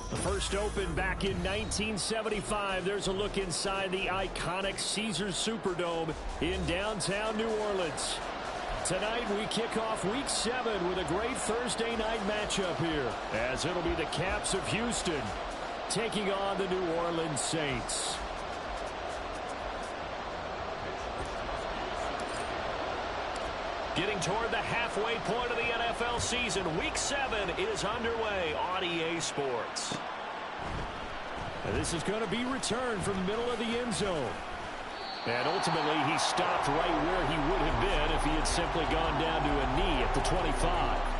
The first opened back in 1975. There's a look inside the iconic Caesars Superdome in downtown New Orleans. Tonight we kick off Week 7 with a great Thursday night matchup here, as it'll be the Caps of Houston taking on the New Orleans Saints. Getting toward the halfway point of the NFL season, Week 7 is underway on EA Sports. And this is going to be returned from the middle of the end zone. And ultimately, he stopped right where he would have been if he had simply gone down to a knee at the 25.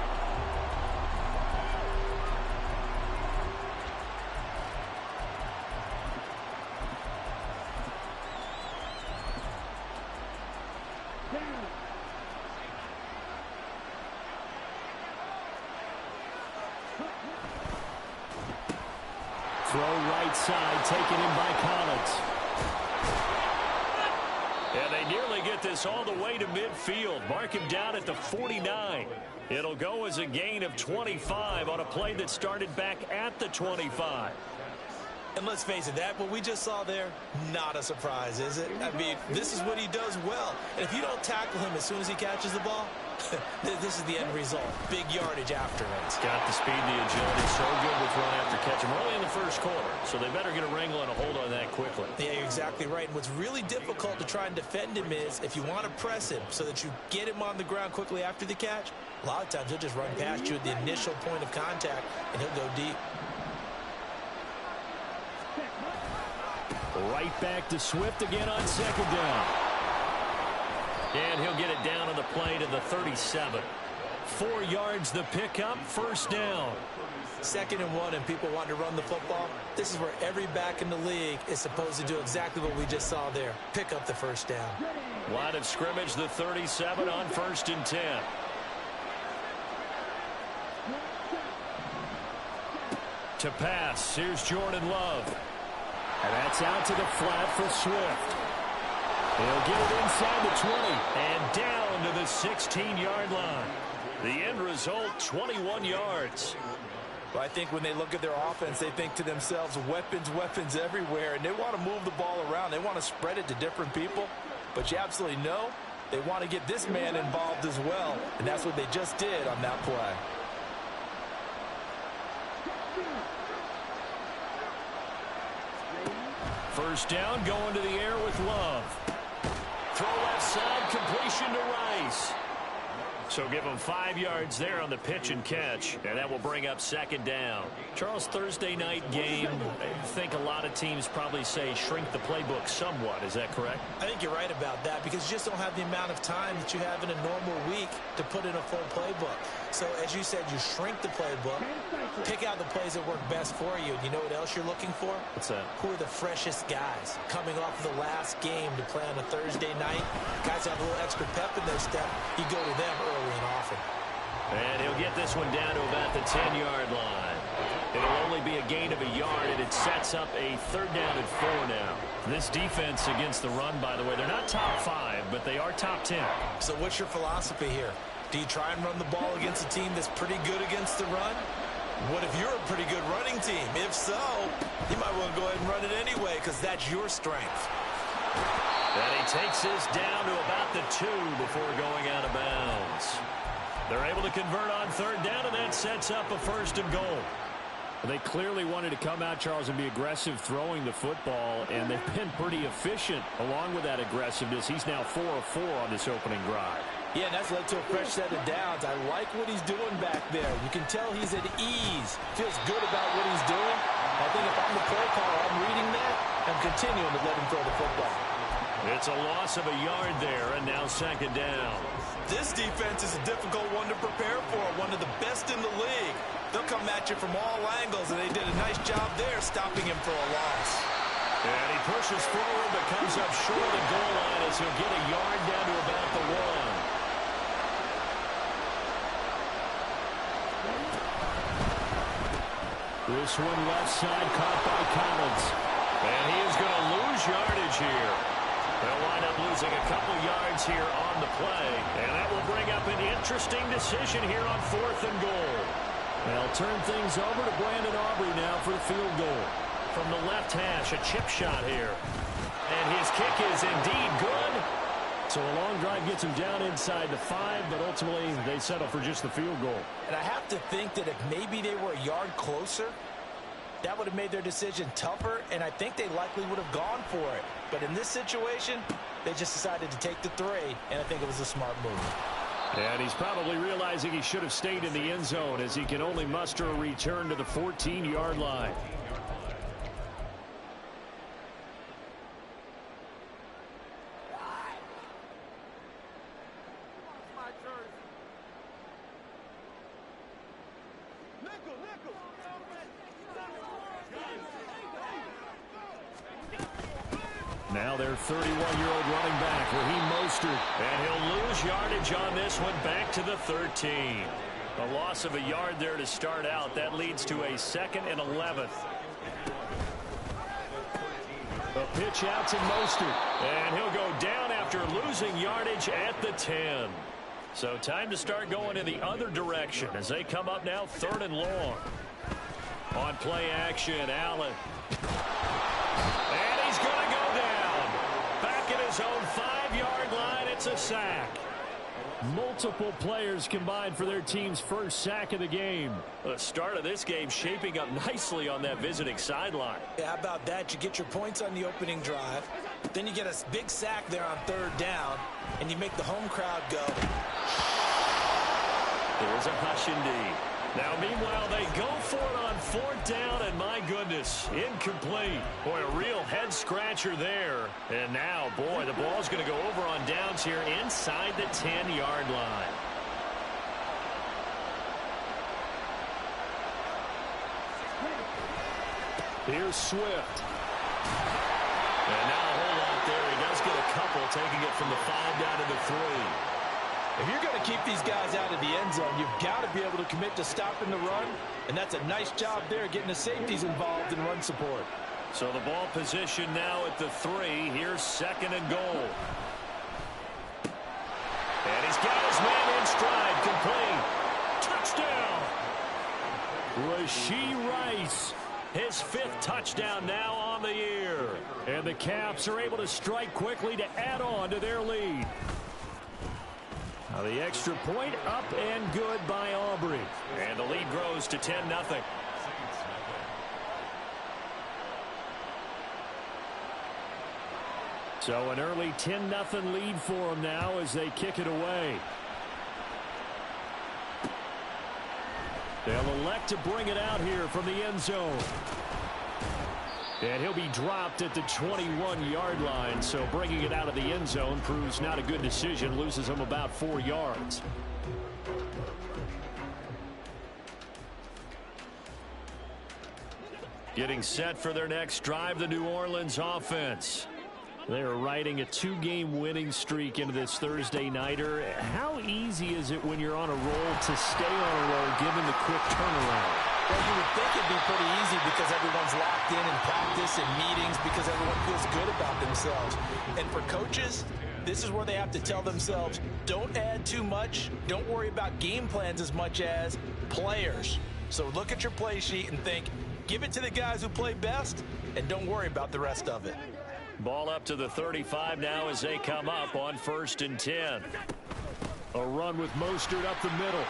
Throw right side, taken in by Collins. And they nearly get this all the way to midfield. Mark him down at the 49. It'll go as a gain of 25 on a play that started back at the 25. And let's face it, what we just saw there, not a surprise, is it? I mean, this is what he does well. And if you don't tackle him as soon as he catches the ball, this is the end result. Big yardage after it. He's got the speed and the agility, so good with run after catch. We're only in the first quarter, so they better get a wrangle and a hold on that quickly. Yeah, you're exactly right. And what's really difficult to try and defend him is if you want to press him so that you get him on the ground quickly after the catch, a lot of times he'll just run past you at the initial point of contact, and he'll go deep. Right back to Swift again on second down. And he'll get it down on the play to the 37. 4 yards the pickup, first down. 2nd and 1, and people want to run the football. This is where every back in the league is supposed to do exactly what we just saw there. Pick up the first down. Line of scrimmage, the 37 on 1st and 10. To pass, here's Jordan Love. And that's out to the flat for Swift. He'll get it inside the 20 and down to the 16-yard line. The end result, 21 yards. Well, I think when they look at their offense, they think to themselves, weapons, weapons everywhere, and they want to move the ball around. They want to spread it to different people. But you absolutely know they want to get this man involved as well, and that's what they just did on that play. First down, going to the air with Love. Throw left side, completion to Rice. So give him 5 yards there on the pitch and catch, and that will bring up 2nd down. Charles, Thursday night game, I think a lot of teams probably say shrink the playbook somewhat. Is that correct? I think you're right about that because you just don't have the amount of time that you have in a normal week to put in a full playbook. So, as you said, you shrink the playbook, pick out the plays that work best for you. And you know what else you're looking for? What's that? Who are the freshest guys coming off of the last game to play on a Thursday night? Guys have a little extra pep in their step. You go to them early and often. And he'll get this one down to about the 10-yard line. It'll only be a gain of a yard, and it sets up a 3rd down and 4 now. This defense against the run, by the way, they're not top 5, but they are top 10. So what's your philosophy here? Do you try and run the ball against a team that's pretty good against the run? What if you're a pretty good running team? If so, you might want to go ahead and run it anyway because that's your strength. And he takes this down to about the 2 before going out of bounds. They're able to convert on 3rd down, and that sets up a 1st and goal. They clearly wanted to come out, Charles, and be aggressive throwing the football, and they've been pretty efficient along with that aggressiveness. He's now 4 of 4 on this opening drive. Yeah, and that's led to a fresh set of downs. I like what he's doing back there. You can tell he's at ease. Feels good about what he's doing. I think if I'm the play caller, I'm reading that and continuing to let him throw the football. It's a loss of a yard there, and now 2nd down. This defense is a difficult one to prepare for, one of the best in the league. They'll come at you from all angles, and they did a nice job there stopping him for a loss. And he pushes forward but comes up short of the goal line as he'll get a yard down to about the 1. This one left side caught by Collins. And he is going to lose yardage here. They'll wind up losing a couple yards here on the play. And that will bring up an interesting decision here on 4th and goal. They'll turn things over to Brandon Aubrey now for the field goal. From the left hash, a chip shot here. And his kick is indeed good. So a long drive gets him down inside the 5, but ultimately they settle for just the field goal. And I have to think that if maybe they were a yard closer, that would have made their decision tougher, and I think they likely would have gone for it. But in this situation, they just decided to take the 3, and I think it was a smart move. And he's probably realizing he should have stayed in the end zone as he can only muster a return to the 14-yard line. Now their 31-year-old running back, Raheem Mostert. And he'll lose yardage on this one, back to the 13. A loss of a yard there to start out. That leads to a 2nd and 11th. A pitch out to Mostert. And he'll go down after losing yardage at the 10. So time to start going in the other direction as they come up now 3rd and long. On play action, Allen. And he's going to go down. Back at his own 5-yard line, it's a sack. Multiple players combined for their team's first sack of the game. The start of this game shaping up nicely on that visiting sideline. Yeah, how about that? You get your points on the opening drive. Then you get a big sack there on 3rd down, and you make the home crowd go. There's a hush indeed. Now, meanwhile, they go for it on 4th down, and my goodness, incomplete. Boy, a real head-scratcher there. And now, boy, the ball's going to go over on downs here inside the 10-yard line. Here's Swift. And now a whole lot there. He does get a couple, taking it from the 5 down to the 3. If you're going to keep these guys out of the end zone, you've got to be able to commit to stopping the run, and that's a nice job there getting the safeties involved in run support. So the ball position now at the 3. Here's 2nd and goal. And he's got his man in stride, complete. Touchdown! Rashee Rice, his 5th touchdown now on the year. And the Caps are able to strike quickly to add on to their lead. Now the extra point up and good by Aubrey. And the lead grows to 10-0. So an early 10-0 lead for them now as they kick it away. They'll elect to bring it out here from the end zone. And he'll be dropped at the 21-yard line, so bringing it out of the end zone proves not a good decision, loses him about 4 yards. Getting set for their next drive, the New Orleans offense. They're riding a 2-game winning streak into this Thursday nighter. How easy is it when you're on a roll to stay on a roll given the quick turnaround? Well, you would think it'd be pretty easy because everyone's locked in practice and meetings because everyone feels good about themselves. And for coaches, this is where they have to tell themselves, don't add too much. Don't worry about game plans as much as players. So look at your play sheet and think, give it to the guys who play best, and don't worry about the rest of it. Ball up to the 35 now as they come up on 1st and 10. A run with Mostert up the middle.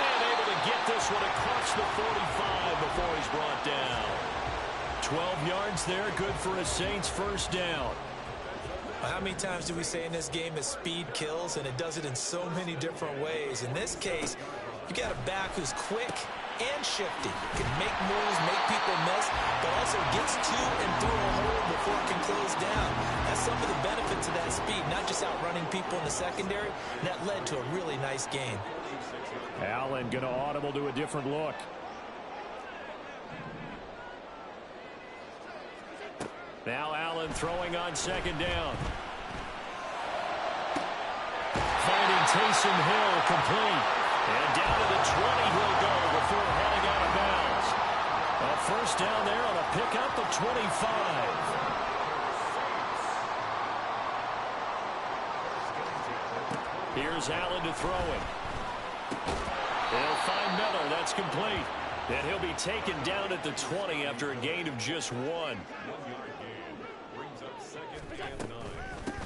And able to get this one across the 45 before he's brought down. 12 yards there, good for a Saints 1st down. How many times do we say in this game that speed kills, and it does it in so many different ways? In this case, you got a back who's quick and shifty, can make moves, make people miss, but also gets to and through a hole before it can close down. That's some of the benefits of that speed, not just outrunning people in the secondary. And that led to a really nice game. Allen going to audible to a different look. Now Allen throwing on 2nd down. Finding Taysom Hill complete. And down to the 20 he'll go before heading out of bounds. A 1st down there on a pickup of 25. Here's Allen to throw it. He'll find Miller. That's complete. And he'll be taken down at the 20 after a gain of just 1.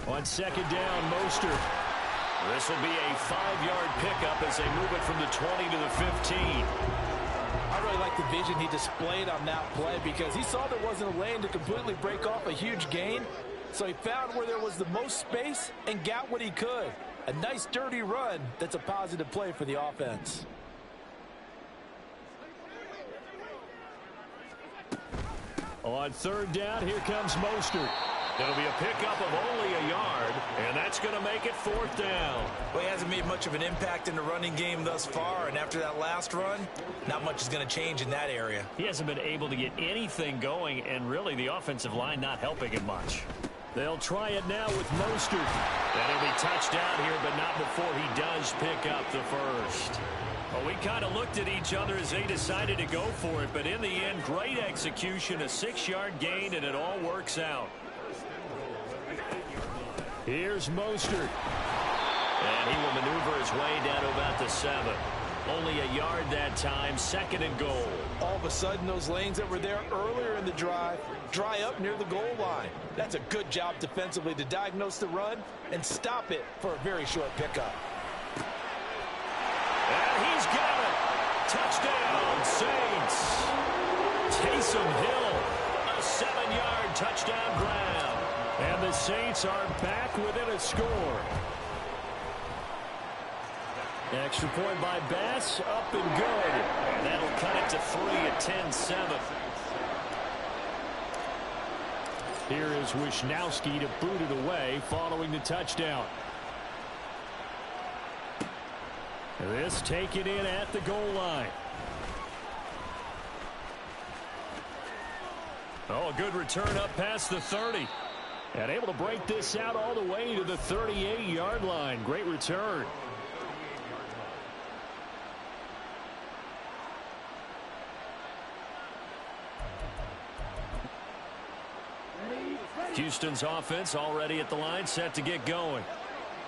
On second down, Mostert. This will be a 5-yard pickup as they move it from the 20 to the 15. I really like the vision he displayed on that play because he saw there wasn't a lane to completely break off a huge gain. So he found where there was the most space and got what he could. A nice dirty run that's a positive play for the offense. On third down, here comes Mostert. It'll be a pickup of only a yard, and that's going to make it 4th down. Well, he hasn't made much of an impact in the running game thus far, and after that last run, not much is going to change in that area. He hasn't been able to get anything going, and really the offensive line not helping him much. They'll try it now with Mostert. And he'll be touched down here, but not before he does pick up the first. Well, we kind of looked at each other as they decided to go for it, but in the end, great execution, a 6-yard gain, and it all works out. Here's Mostert. And he will maneuver his way down to about the 7. Only a yard that time, 2nd and goal. All of a sudden, those lanes that were there earlier in the drive dry up near the goal line. That's a good job defensively to diagnose the run and stop it for a very short pickup. And he's got it. Touchdown, Saints. Taysom Hill, a 7-yard touchdown grab. And the Saints are back within a score. Extra point by Bass, up and good. And that'll cut it to 3 at 10-7. Here is Wisnowski to boot it away following the touchdown. This taken in at the goal line. Oh, a good return up past the 30. And able to break this out all the way to the 38-yard line. Great return. Houston's offense already at the line, set to get going.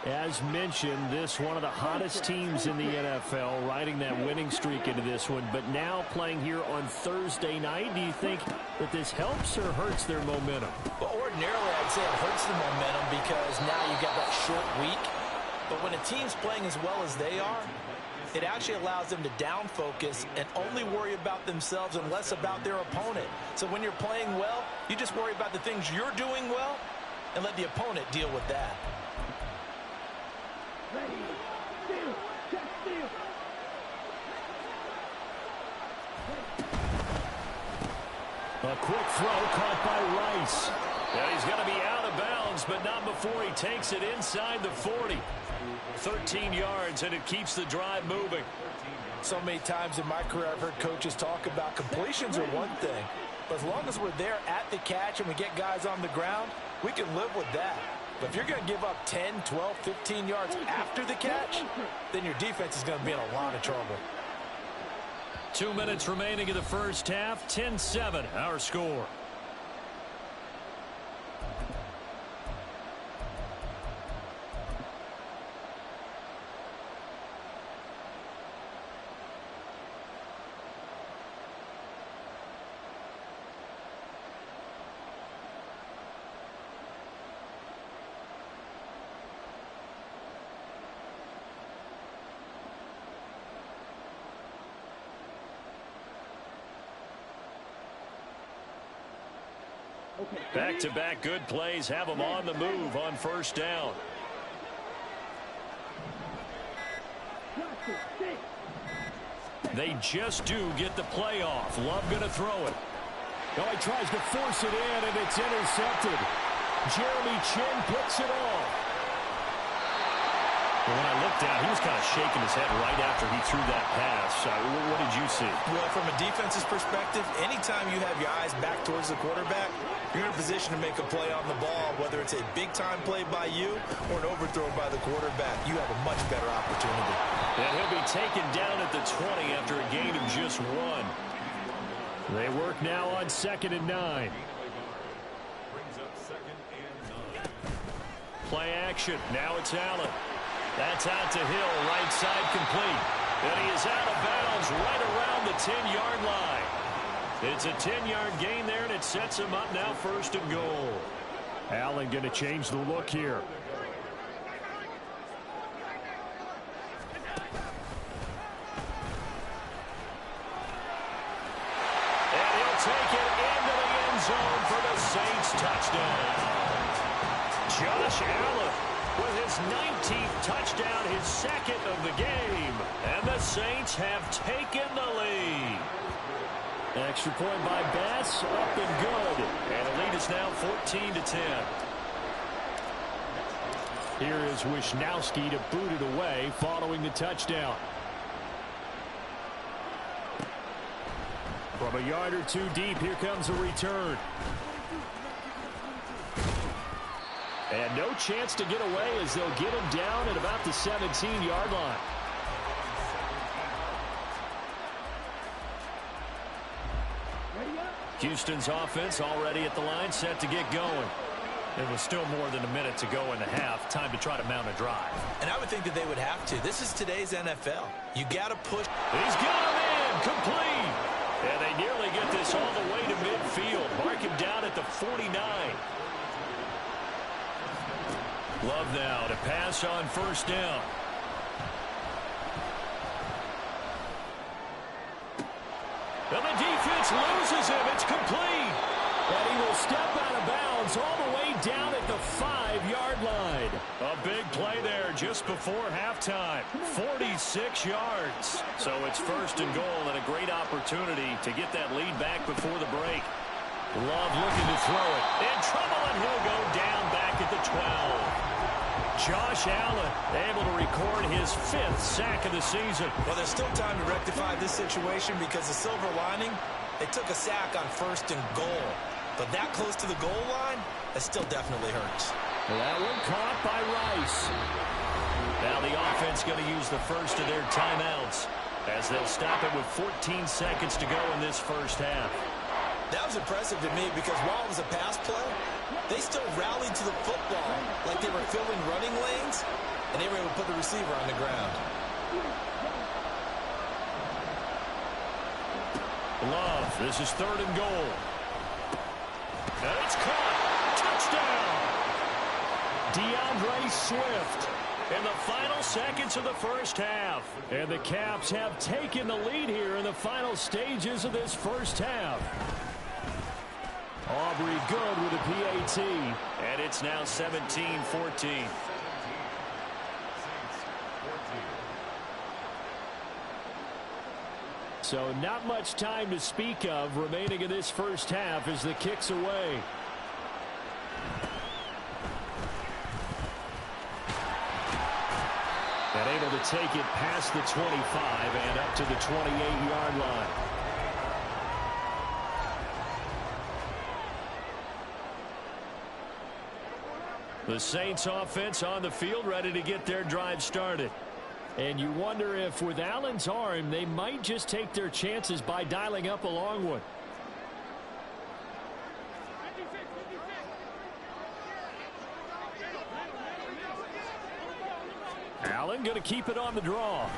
As mentioned, this one of the hottest teams in the NFL, riding that winning streak into this one, but now playing here on Thursday night. Do you think that this helps or hurts their momentum? Well, ordinarily, I'd say it hurts the momentum because now you got that short week. But when a team's playing as well as they are, it actually allows them to down focus and only worry about themselves and less about their opponent. So when you're playing well, you just worry about the things you're doing well and let the opponent deal with that. Ready, steal, check, steal. A quick throw caught by Rice. Yeah, he's going to be out of bounds, but not before he takes it inside the 40. 13 yards, and it keeps the drive moving. So many times in my career, I've heard coaches talk about completions are one thing. But as long as we're there at the catch and we get guys on the ground, we can live with that. But if you're going to give up 10, 12, 15 yards after the catch, then your defense is going to be in a lot of trouble. 2 minutes remaining in the first half. 10-7, our score. Back-to-back good plays have them on the move on first down. They just do get the play off. Love going to throw it. Oh, he tries to force it in, and it's intercepted. Jeremy Chinn picks it off. When I looked down, he was kind of shaking his head right after he threw that pass. What did you see? Well, from a defense's perspective, anytime you have your eyes back towards the quarterback, you're in a position to make a play on the ball, whether it's a big-time play by you or an overthrow by the quarterback. You have a much better opportunity. And he'll be taken down at the 20 after a gain of just 1. They work now on 2nd and 9. Play action. Now it's Allen. That's out to Hill, right side complete. And he is out of bounds right around the 10-yard line. It's a 10-yard gain there, and it sets him up now 1st and goal. Allen going to change the look here. And he'll take it into the end zone for the Saints touchdown. Josh Allen with his 19th touchdown, his 2nd of the game. And the Saints have taken the lead. Extra point by Bass, up and good. And the lead is now 14-10. Here is Wisnowski to boot it away following the touchdown. From a yard or two deep, here comes a return. And no chance to get away as they'll get him down at about the 17-yard line. Houston's offense already at the line, set to get going. There was still more than a minute to go in the half. Time to try to mount a drive. And I would think that they would have to. This is today's NFL. You got to push. He's got him in, complete. And they nearly get this all the way to midfield. Mark him down at the 49. Love now to pass on 1st down. And the defense loses him. It's complete. And he will step out of bounds all the way down at the 5-yard line. A big play there just before halftime. 46 yards. So it's 1st and goal and a great opportunity to get that lead back before the break. Love looking to throw it. In trouble, and he'll go down back at the 12. Josh Allen able to record his 5th sack of the season. Well, there's still time to rectify this situation because the silver lining, they took a sack on 1st and goal. But that close to the goal line, that still definitely hurts. That one caught by Rice. Now the offense going to use the first of their timeouts as they'll stop it with 14 seconds to go in this 1st half. That was impressive to me because while it was a pass play, they still rallied to the football like they were filling running lanes, and they were able to put the receiver on the ground. Love, this is 3rd and goal. And it's caught. Touchdown. DeAndre Swift. In the final seconds of the 1st half. And the Caps have taken the lead here in the final stages of this 1st half. Aubrey good with a PAT. And it's now 17-14. So not much time to speak of remaining in this 1st half as the kick's away. And able to take it past the 25 and up to the 28-yard line. The Saints offense on the field ready to get their drive started. And you wonder if with Allen's arm, they might just take their chances by dialing up a long one. Allen going to keep it on the draw.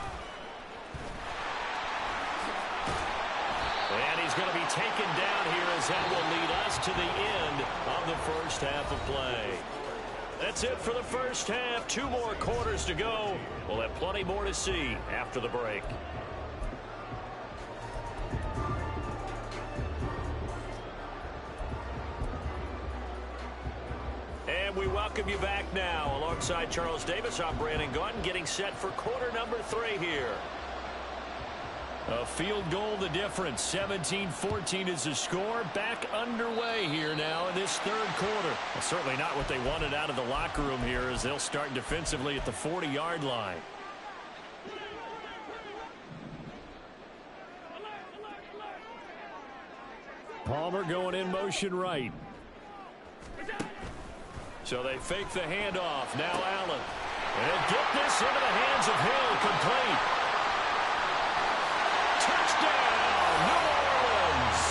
And he's going to be taken down here as that will lead us to the end of the 1st half of play. That's it for the 1st half. 2 more quarters to go. We'll have plenty more to see after the break. And we welcome you back now. Alongside Charles Davis, I'm Brandon Gaudin, getting set for quarter number 3 here. A field goal the difference. 17-14 is the score. Back underway here now in this 3rd quarter. Well, certainly not what they wanted out of the locker room here as they'll start defensively at the 40-yard line. Palmer going in motion right. So they fake the handoff. Now Allen. And get this into the hands of Hill. Complete. Touchdown, New Orleans.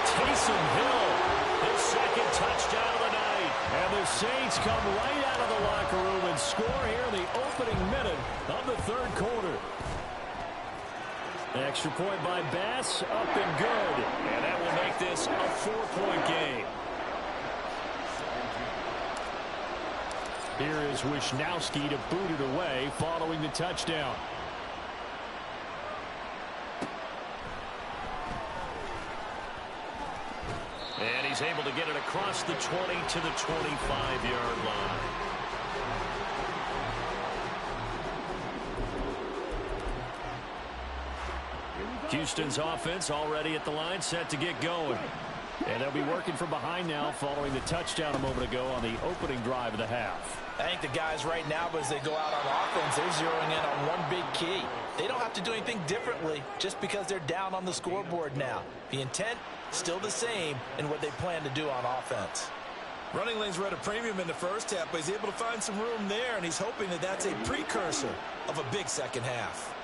Taysom Hill, his 2nd touchdown of the night. And the Saints come right out of the locker room and score here in the opening minute of the 3rd quarter. Extra point by Bass, up and good. And that will make this a 4-point game. Here is Wisnowski to boot it away following the touchdown. And he's able to get it across the 20 to the 25-yard line. Houston's offense already at the line, set to get going. And they'll be working from behind now following the touchdown a moment ago on the opening drive of the half. I think the guys right now, as they go out on offense, they're zeroing in on one big key. They don't have to do anything differently just because they're down on the scoreboard now. The intent, still the same in what they plan to do on offense. Running lanes were at a premium in the first half, but he's able to find some room there, and he's hoping that that's a precursor of a big second half.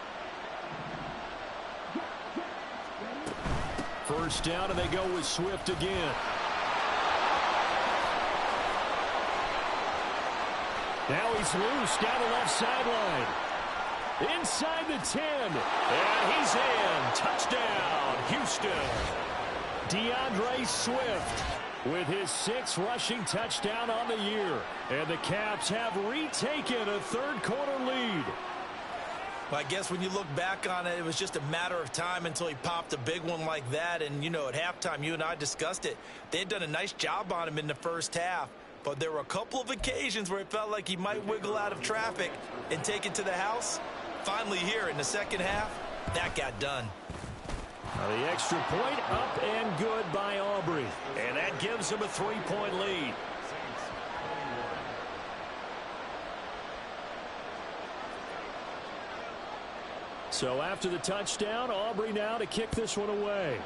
First down, and they go with Swift again. Now he's loose down the left sideline. Inside the 10. And he's in. Touchdown, Houston. DeAndre Swift with his 6th rushing touchdown on the year. And the Caps have retaken a third-quarter lead. Well, I guess when you look back on it, it was just a matter of time until he popped a big one like that. And, you know, at halftime, you and I discussed it. They had done a nice job on him in the first half. But there were a couple of occasions where it felt like he might wiggle out of traffic and take it to the house. Finally here in the second half, that got done. The extra point up and good by Aubrey. And that gives him a 3-point lead. So after the touchdown, Aubrey now to kick this one away.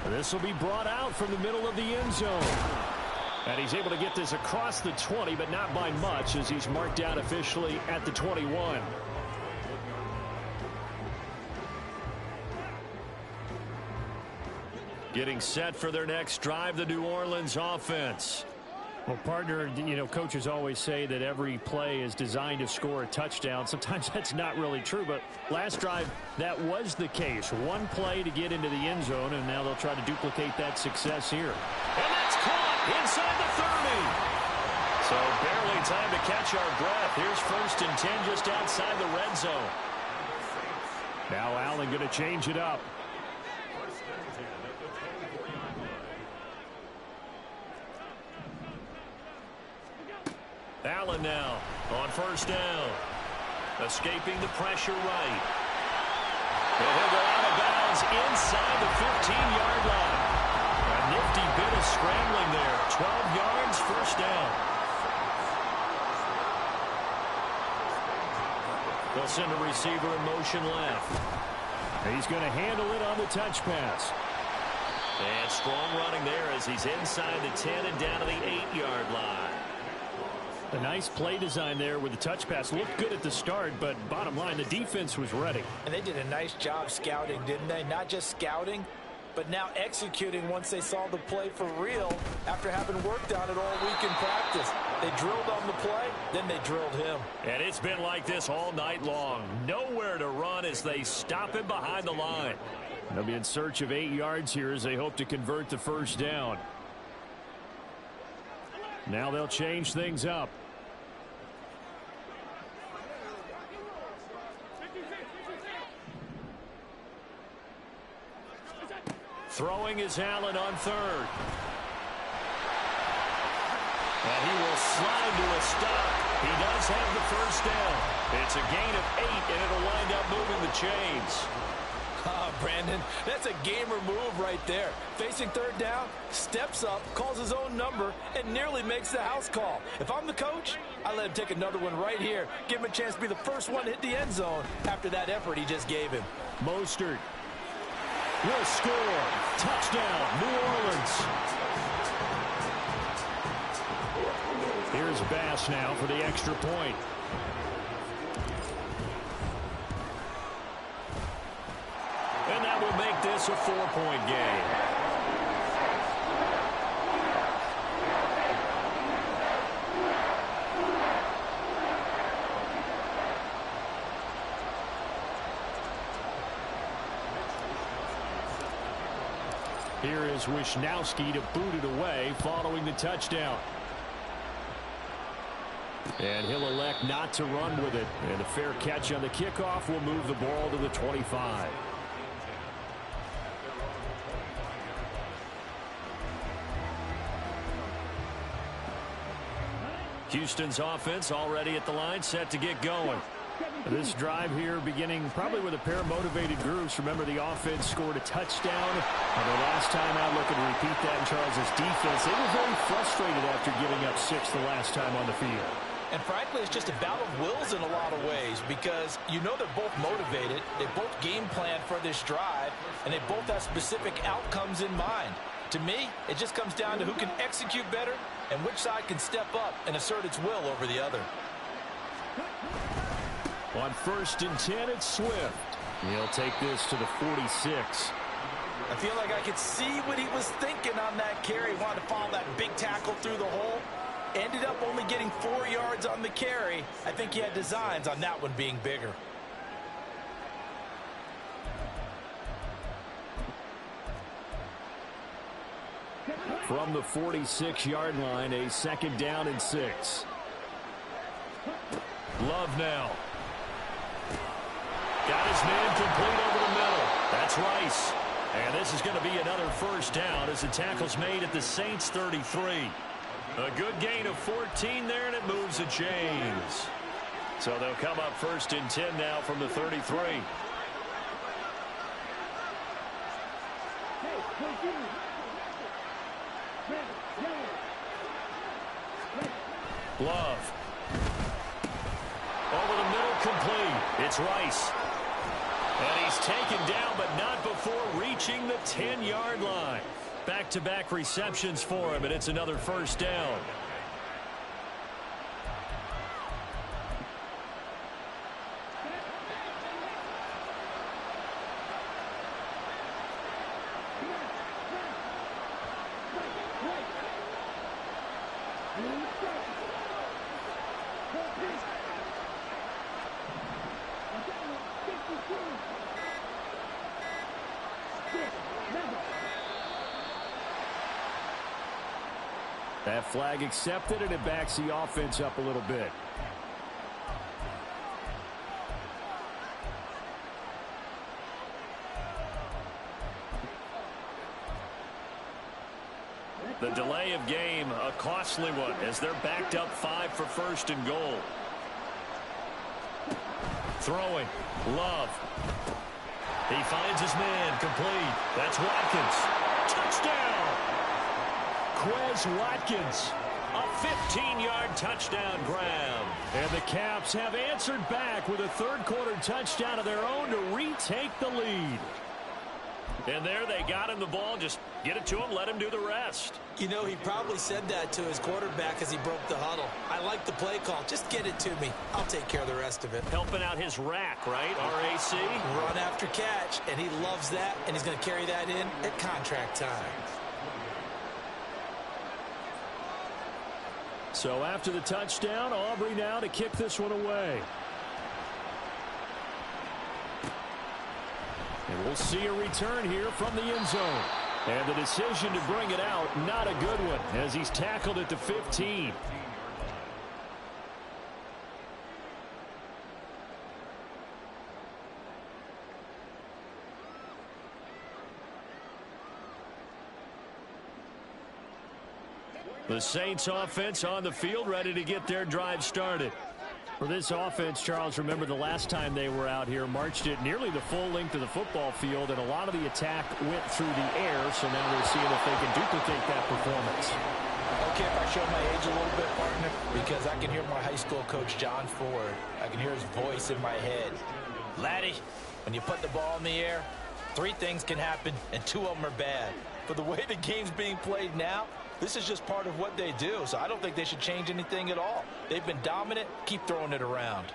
This will be brought out from the middle of the end zone. And he's able to get this across the 20, but not by much, as he's marked down officially at the 21. Getting set for their next drive, the New Orleans offense. Well, partner, you know, coaches always say that every play is designed to score a touchdown. Sometimes that's not really true, but last drive, that was the case. One play to get into the end zone, and now they'll try to duplicate that success here. And that's caught inside the 30. So barely time to catch our breath. Here's 1st and 10 just outside the red zone. Now Allen going to change it up. Allen now on 1st down. Escaping the pressure right. And he'll go out of bounds inside the 15-yard line. A nifty bit of scrambling there. 12 yards, 1st down. They'll send a receiver in motion left. He's going to handle it on the touch pass. And strong running there as he's inside the 10 and down to the 8-yard line. A nice play design there with the touch pass. Looked good at the start, but bottom line, the defense was ready. And they did a nice job scouting, didn't they? Not just scouting, but now executing once they saw the play for real after having worked on it all week in practice. They drilled on the play, then they drilled him. And it's been like this all night long. Nowhere to run as they stop him behind the line. They'll be in search of 8 yards here as they hope to convert the 1st down. Now they'll change things up. Throwing is Allen on 3rd. And he will slide to a stop. He does have the 1st down. It's a gain of 8, and it'll wind up moving the chains. Brandon, that's a gamer move right there. Facing 3rd down, steps up, calls his own number, and nearly makes the house call. If I'm the coach, I let him take another one right here. Give him a chance to be the first one to hit the end zone after that effort he just gave him. Mostert will score. Touchdown, New Orleans. Here's Bass now for the extra point. And that will make this a 4-point game. Here is Wisnowski to boot it away following the touchdown. And he'll elect not to run with it. And a fair catch on the kickoff will move the ball to the 25. Houston's offense already at the line, set to get going. This drive here beginning probably with a pair of motivated groups. Remember, the offense scored a touchdown. And the last time out, looking to repeat that in Charles' defense. They were very frustrated after giving up 6 the last time on the field. And frankly, it's just a battle of wills in a lot of ways because you know they're both motivated. They both game plan for this drive, and they both have specific outcomes in mind. To me, it just comes down to who can execute better and which side can step up and assert its will over the other. On 1st and 10, it's Swift. He'll take this to the 46. I feel like I could see what he was thinking on that carry. He wanted to follow that big tackle through the hole. Ended up only getting 4 yards on the carry. I think he had designs on that one being bigger. From the 46-yard line, a 2nd down and 6. Love now. Got his man complete over the middle. That's Rice. And this is going to be another 1st down as the tackle's made at the Saints 33. A good gain of 14 there, and it moves the chains. So they'll come up 1st and 10 now from the 33. Love. Over the middle, complete. It's Rice. And he's taken down, but not before reaching the 10-yard line. Back-to-back receptions for him, and it's another 1st down. That flag accepted, and it backs the offense up a little bit. The delay of game, a costly one, as they're backed up 5 for 1st and goal. Throwing. Love. He finds his man, complete. That's Watkins. Touchdown! Quez Watkins, a 15-yard touchdown grab. And the Caps have answered back with a 3rd-quarter touchdown of their own to retake the lead. And there they got him the ball. Just get it to him, let him do the rest. You know, he probably said that to his quarterback as he broke the huddle. I like the play call. Just get it to me. I'll take care of the rest of it. Helping out his rack, right? RAC. Run after catch, and he loves that, and he's going to carry that in at contract time. So after the touchdown, Aubrey now to kick this one away. And we'll see a return here from the end zone. And the decision to bring it out, not a good one, as he's tackled at the 15. The Saints offense on the field, ready to get their drive started. For this offense, Charles, remember the last time they were out here, marched it nearly the full length of the football field, and a lot of the attack went through the air, so now they're seeing if they can duplicate that performance. Okay, if I show my age a little bit, partner, because I can hear my high school coach, John Ford. I can hear his voice in my head. Laddie, when you put the ball in the air, 3 things can happen, and 2 of them are bad. For the way the game's being played now, this is just part of what they do, so I don't think they should change anything at all. They've been dominant. Keep throwing it around.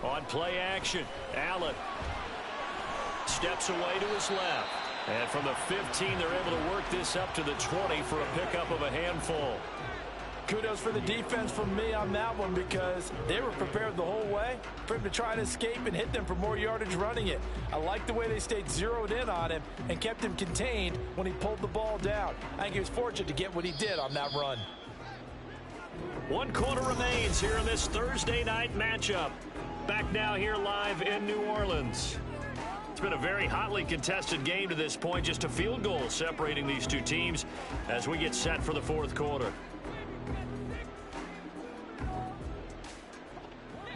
On play action, Allen steps away to his left. And from the 15, they're able to work this up to the 20 for a pickup of a handful. Kudos for the defense from me on that one because they were prepared the whole way for him to try and escape and hit them for more yardage running it. I like the way they stayed zeroed in on him and kept him contained when he pulled the ball down. I think he was fortunate to get what he did on that run. 1 quarter remains here in this Thursday night matchup. Back now here live in New Orleans. It's been a very hotly contested game to this point. Just a field goal separating these two teams as we get set for the fourth quarter.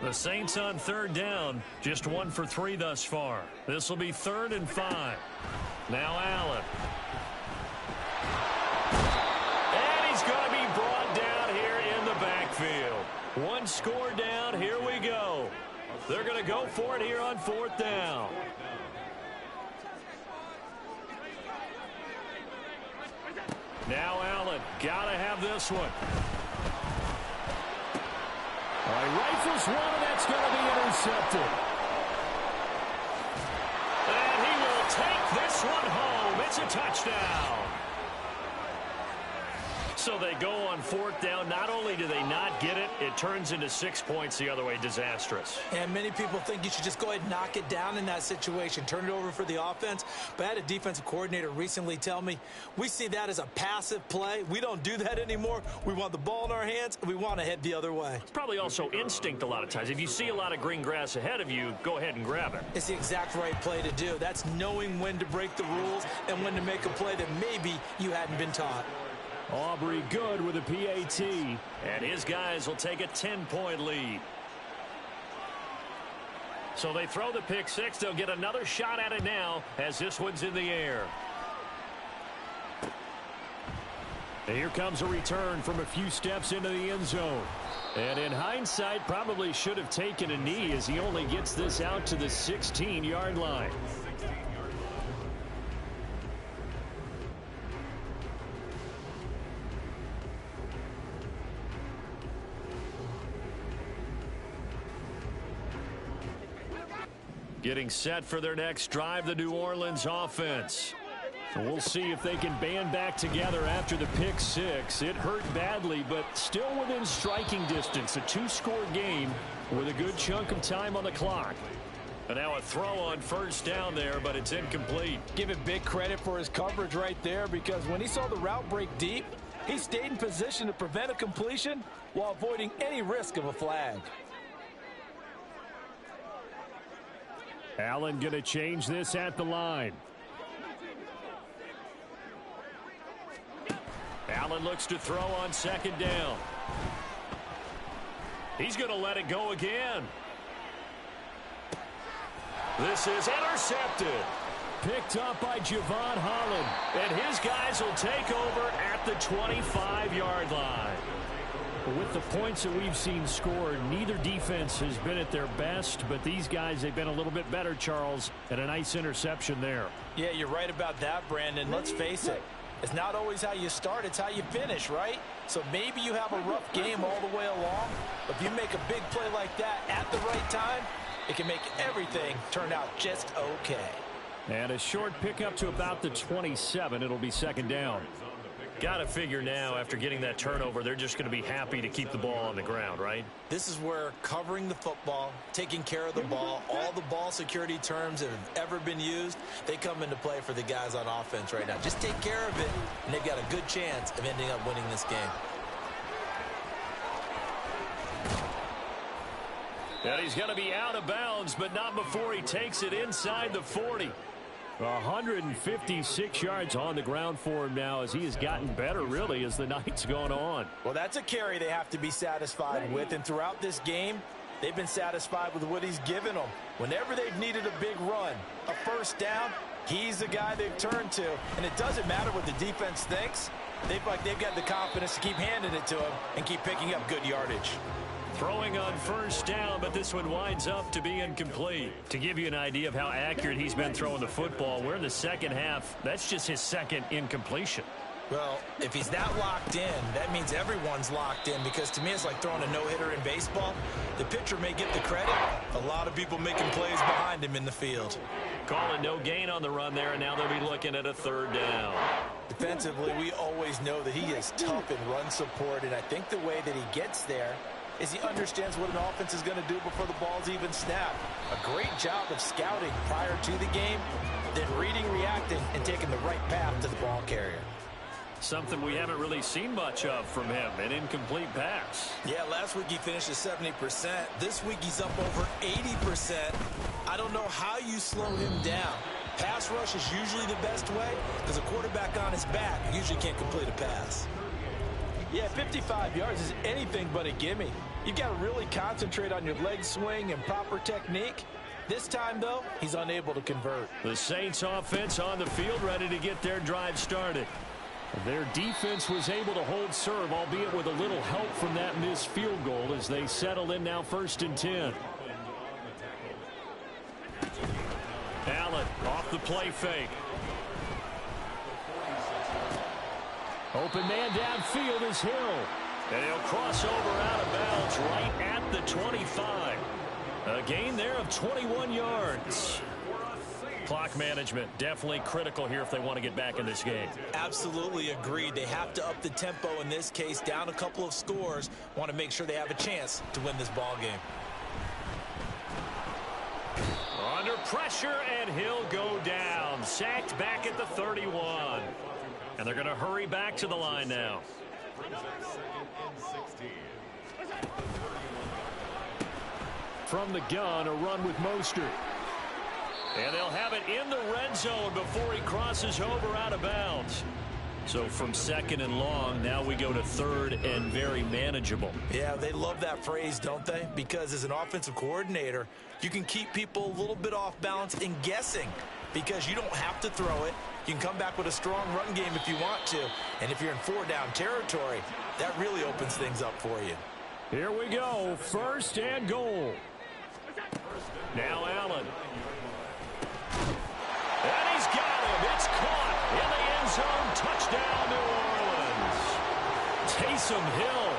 The Saints on third down, just 1 for 3 thus far. This will be 3rd and 5. Now Allen. And he's going to be brought down here in the backfield. 1 score down, here we go. They're going to go for it here on 4th down. Now Allen, got to have this one. All right, rifles one, and that's going to be intercepted. And he will take this one home. It's a touchdown. So they go on 4th down. Not only do they not get it, it turns into 6 points the other way. Disastrous. And many people think you should just go ahead and knock it down in that situation. Turn it over for the offense. But I had a defensive coordinator recently tell me, we see that as a passive play. We don't do that anymore. We want the ball in our hands, and we want to head the other way. It's probably also instinct a lot of times. If you see a lot of green grass ahead of you, go ahead and grab it. It's the exact right play to do. That's knowing when to break the rules and when to make a play that maybe you hadn't been taught. Aubrey good with a PAT. And his guys will take a 10-point lead. So they throw the pick six. They'll get another shot at it now as this one's in the air. And here comes a return from a few steps into the end zone. And in hindsight, probably should have taken a knee as he only gets this out to the 16-yard line. Getting set for their next drive, the New Orleans offense. So we'll see if they can band back together after the pick six. It hurt badly, but still within striking distance. A 2-score game with a good chunk of time on the clock. And now a throw on 1st down there, but it's incomplete. Give him big credit for his coverage right there because when he saw the route break deep, he stayed in position to prevent a completion while avoiding any risk of a flag. Allen going to change this at the line. Allen looks to throw on 2nd down. He's going to let it go again. This is intercepted. Picked up by Javon Holland. And his guys will take over at the 25-yard line. With the points that we've seen scored, neither defense has been at their best, but these guys, they've been a little bit better, Charles, and a nice interception there. Yeah, you're right about that, Brandon. Let's face it. It's not always how you start, it's how you finish, right? So maybe you have a rough game all the way along, but if you make a big play like that at the right time, it can make everything turn out just okay. And a short pickup to about the 27. It'll be 2nd down. Got to figure now, after getting that turnover, they're just going to be happy to keep the ball on the ground, right? This is where covering the football, taking care of the ball, all the ball security terms that have ever been used, they come into play for the guys on offense right now. Just take care of it, and they've got a good chance of ending up winning this game. And he's going to be out of bounds, but not before he takes it inside the 40. 156 yards on the ground for him now as he has gotten better, really, as the night's gone on. Well, that's a carry they have to be satisfied with, and throughout this game, they've been satisfied with what he's given them. Whenever they've needed a big run, a 1st down, he's the guy they've turned to, and it doesn't matter what the defense thinks. They've got the confidence to keep handing it to him and keep picking up good yardage. Throwing on 1st down, but this one winds up to be incomplete. To give you an idea of how accurate he's been throwing the football, we're in the 2nd half. That's just his 2nd incompletion. Well, if he's that locked in, that means everyone's locked in, because to me it's like throwing a no-hitter in baseball. The pitcher may get the credit. A lot of people making plays behind him in the field. calling no gain on the run there, and now they'll be looking at a third down. Defensively, we always know that he is tough in run support, and I think the way that he gets there is he understands what an offense is going to do before the ball's even snapped. A great job of scouting prior to the game, then reading, reacting, and taking the right path to the ball carrier. Something we haven't really seen much of from him, an incomplete pass. Yeah, last week he finished at 70%. This week he's up over 80%. I don't know how you slow him down. Pass rush is usually the best way because a quarterback on his back usually can't complete a pass. Yeah, 55 yards is anything but a gimme. You've got to really concentrate on your leg swing and proper technique. This time, though, he's unable to convert. The Saints offense on the field, ready to get their drive started. Their defense was able to hold serve, albeit with a little help from that missed field goal as they settle in now 1st and 10. Allen off the play fake. Open man downfield is Hill. And he'll cross over out of bounds right at the 25. A gain there of 21 yards. Clock management definitely critical here if they want to get back in this game. Absolutely agreed. They have to up the tempo in this case, down a couple of scores. Want to make sure they have a chance to win this ball game. Under pressure, and he'll go down. Sacked back at the 31. And they're going to hurry back to the line now. From the gun, a run with Mostert. And they'll have it in the red zone before he crosses over out of bounds. So from 2nd and long, now we go to 3rd and very manageable. Yeah, they love that phrase, don't they? Because as an offensive coordinator, you can keep people a little bit off balance and guessing because you don't have to throw it. You can come back with a strong run game if you want to. And if you're in 4-down territory, that really opens things up for you. Here we go. 1st and goal. Now Allen. And he's got him. It's caught in the end zone. Touchdown, New Orleans. Taysom Hill,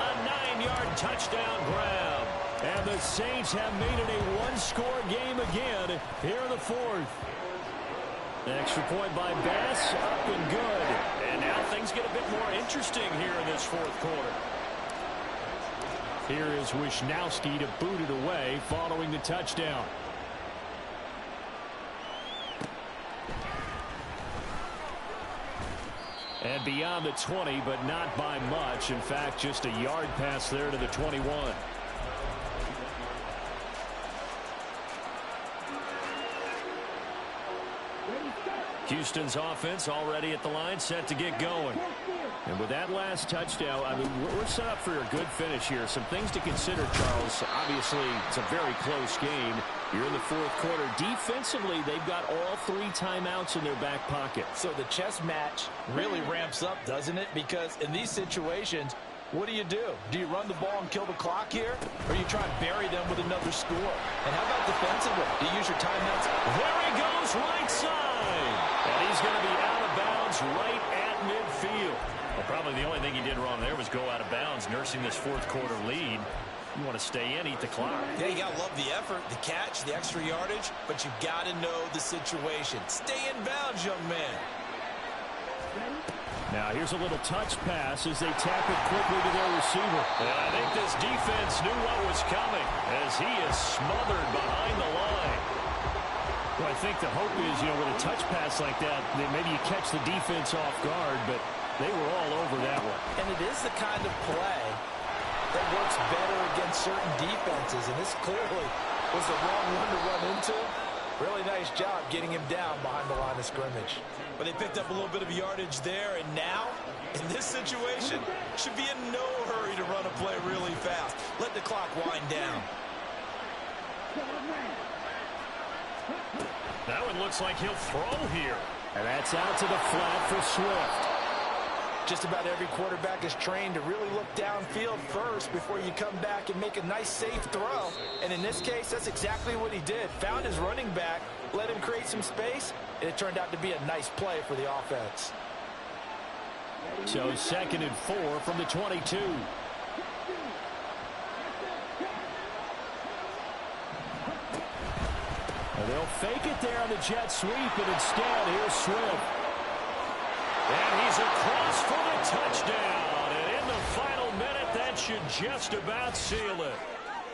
a 9-yard touchdown grab. And the Saints have made it a one-score game again here in the 4th. Extra point by Bass, up and good. And now things get a bit more interesting here in this 4th quarter. Here is Wisnowski to boot it away following the touchdown. And beyond the 20, but not by much. In fact, just a yard pass there to the 21. Houston's offense already at the line, set to get going. And with that last touchdown, I mean, we're set up for a good finish here. Some things to consider, Charles. Obviously, it's a very close game. You're in the 4th quarter. Defensively, they've got all 3 timeouts in their back pocket. So the chess match really ramps up, doesn't it? Because in these situations, what do? Do you run the ball and kill the clock here? Or you try and bury them with another score? And how about defensively? Do you use your timeouts? There he goes, right side. And he's going to be out of bounds right at midfield. Well, probably the only thing he did wrong there was go out of bounds, nursing this 4th quarter lead. You want to stay in, eat the clock. Yeah, you got to love the effort, the catch, the extra yardage, but you've got to know the situation. Stay in bounds, young man. Now here's a little touch pass as they tap it quickly to their receiver. And I think this defense knew what was coming as he is smothered behind the line. Well, I think the hope is, with a touch pass like that, maybe you catch the defense off guard, but they were all over that one. And it is the kind of play that works better against certain defenses, and this clearly was the wrong one to run into. Really nice job getting him down behind the line of scrimmage. But they picked up a little bit of yardage there, and now, in this situation, should be in no hurry to run a play really fast. Let the clock wind down. That one looks like he'll throw here. And that's out to the flat for Swift. Just about every quarterback is trained to really look downfield first before you come back and make a nice, safe throw. And in this case, that's exactly what he did. Found his running back, let him create some space, and it turned out to be a nice play for the offense. So 2nd and 4 from the 22. And they'll fake it there on the jet sweep, and instead, here's Swift. And he's across for the touchdown. And in the final minute, that should just about seal it.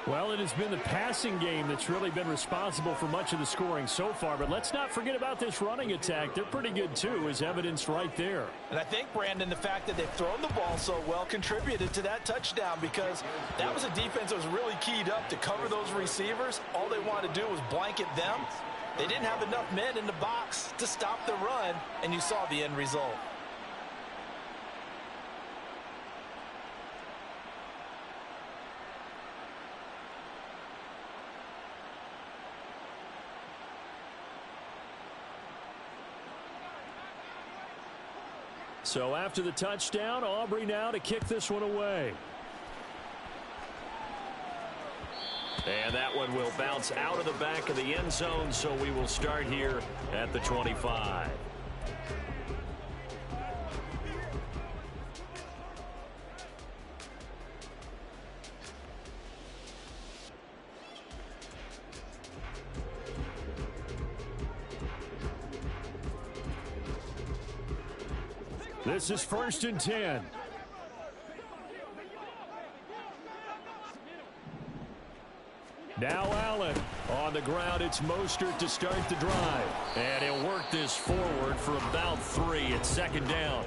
Well, it has been the passing game that's really been responsible for much of the scoring so far. But let's not forget about this running attack. They're pretty good, too, as evidenced right there. And I think, Brandon, the fact that they've thrown the ball so well contributed to that touchdown, because that was a defense that was really keyed up to cover those receivers. All they wanted to do was blanket them. They didn't have enough men in the box to stop the run, and you saw the end result. So after the touchdown, Aubrey now to kick this one away. And that one will bounce out of the back of the end zone, so we will start here at the 25. This is 1st and 10. Now Allen on the ground. It's Mostert to start the drive. And he'll work this forward for about 3. It's 2nd down.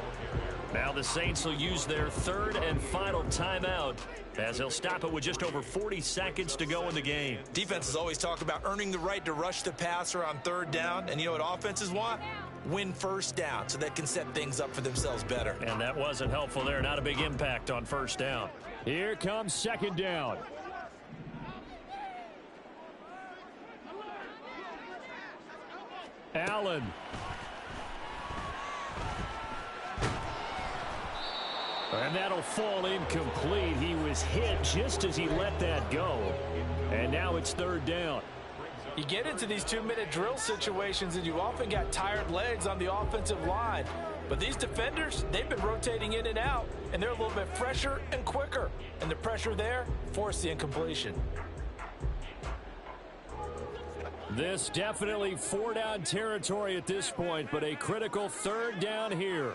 Now the Saints will use their 3rd and final timeout, as they'll stop it with just over 40 seconds to go in the game. Defenses always talk about earning the right to rush the passer on 3rd down. And you know what offenses want? Win 1st down, so they can set things up for themselves better. And that wasn't helpful there. Not a big impact on 1st down. Here comes 2nd down. Allen. And that'll fall incomplete. He was hit just as he let that go. And now it's 3rd down. You get into these 2-minute drill situations, and you often got tired legs on the offensive line. But these defenders, they've been rotating in and out, and they're a little bit fresher and quicker. And the pressure there forced the incompletion. This definitely 4-down territory at this point, but a critical 3rd down here.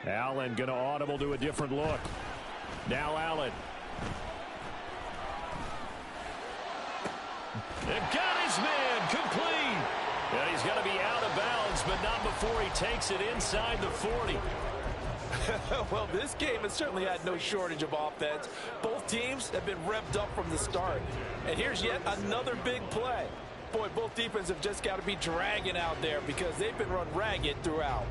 Allen going to audible to a different look. Now Allen. And got his man complete. And he's going to be out of bounds, but not before he takes it inside the 40. Well, this game has certainly had no shortage of offense. Both teams have been revved up from the start. And here's yet another big play. Boy, both defenses have just got to be dragging out there because they've been run ragged throughout.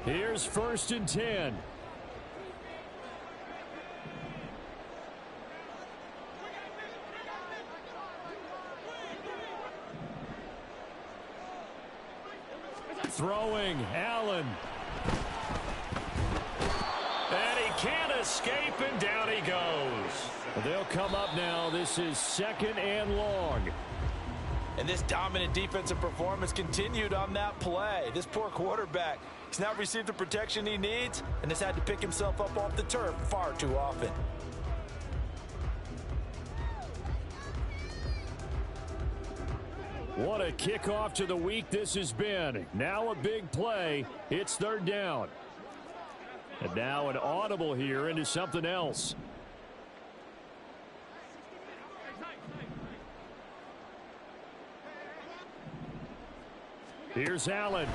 Here's 1st and 10. Throwing, Allen. And he can't escape, and down he goes. They'll come up now. This is 2nd and long. And this dominant defensive performance continued on that play. This poor quarterback, he's not received the protection he needs and has had to pick himself up off the turf far too often. What a kickoff to the week this has been. Now a big play. It's 3rd down. And now an audible here into something else. Here's Allen.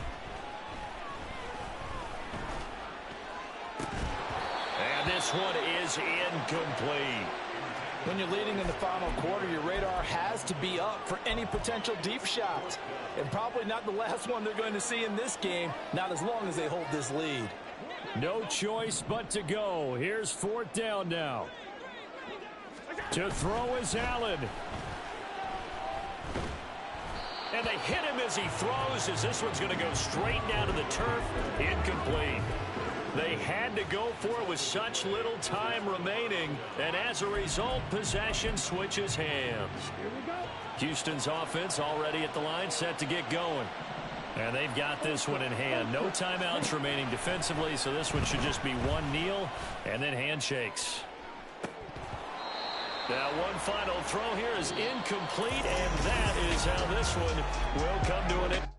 And this one is incomplete. When you're leading in the final quarter, your radar has to be up for any potential deep shots. And probably not the last one they're going to see in this game, not as long as they hold this lead. No choice but to go. Here's 4th down now. To throw is Allen. And they hit him as he throws, as this one's going to go straight down to the turf. Incomplete. They had to go for it with such little time remaining, and as a result, possession switches hands. Houston's offense already at the line, set to get going. And they've got this one in hand. No timeouts remaining defensively, so this one should just be one kneel and then handshakes. Now one final throw here is incomplete, and that is how this one will come to an end.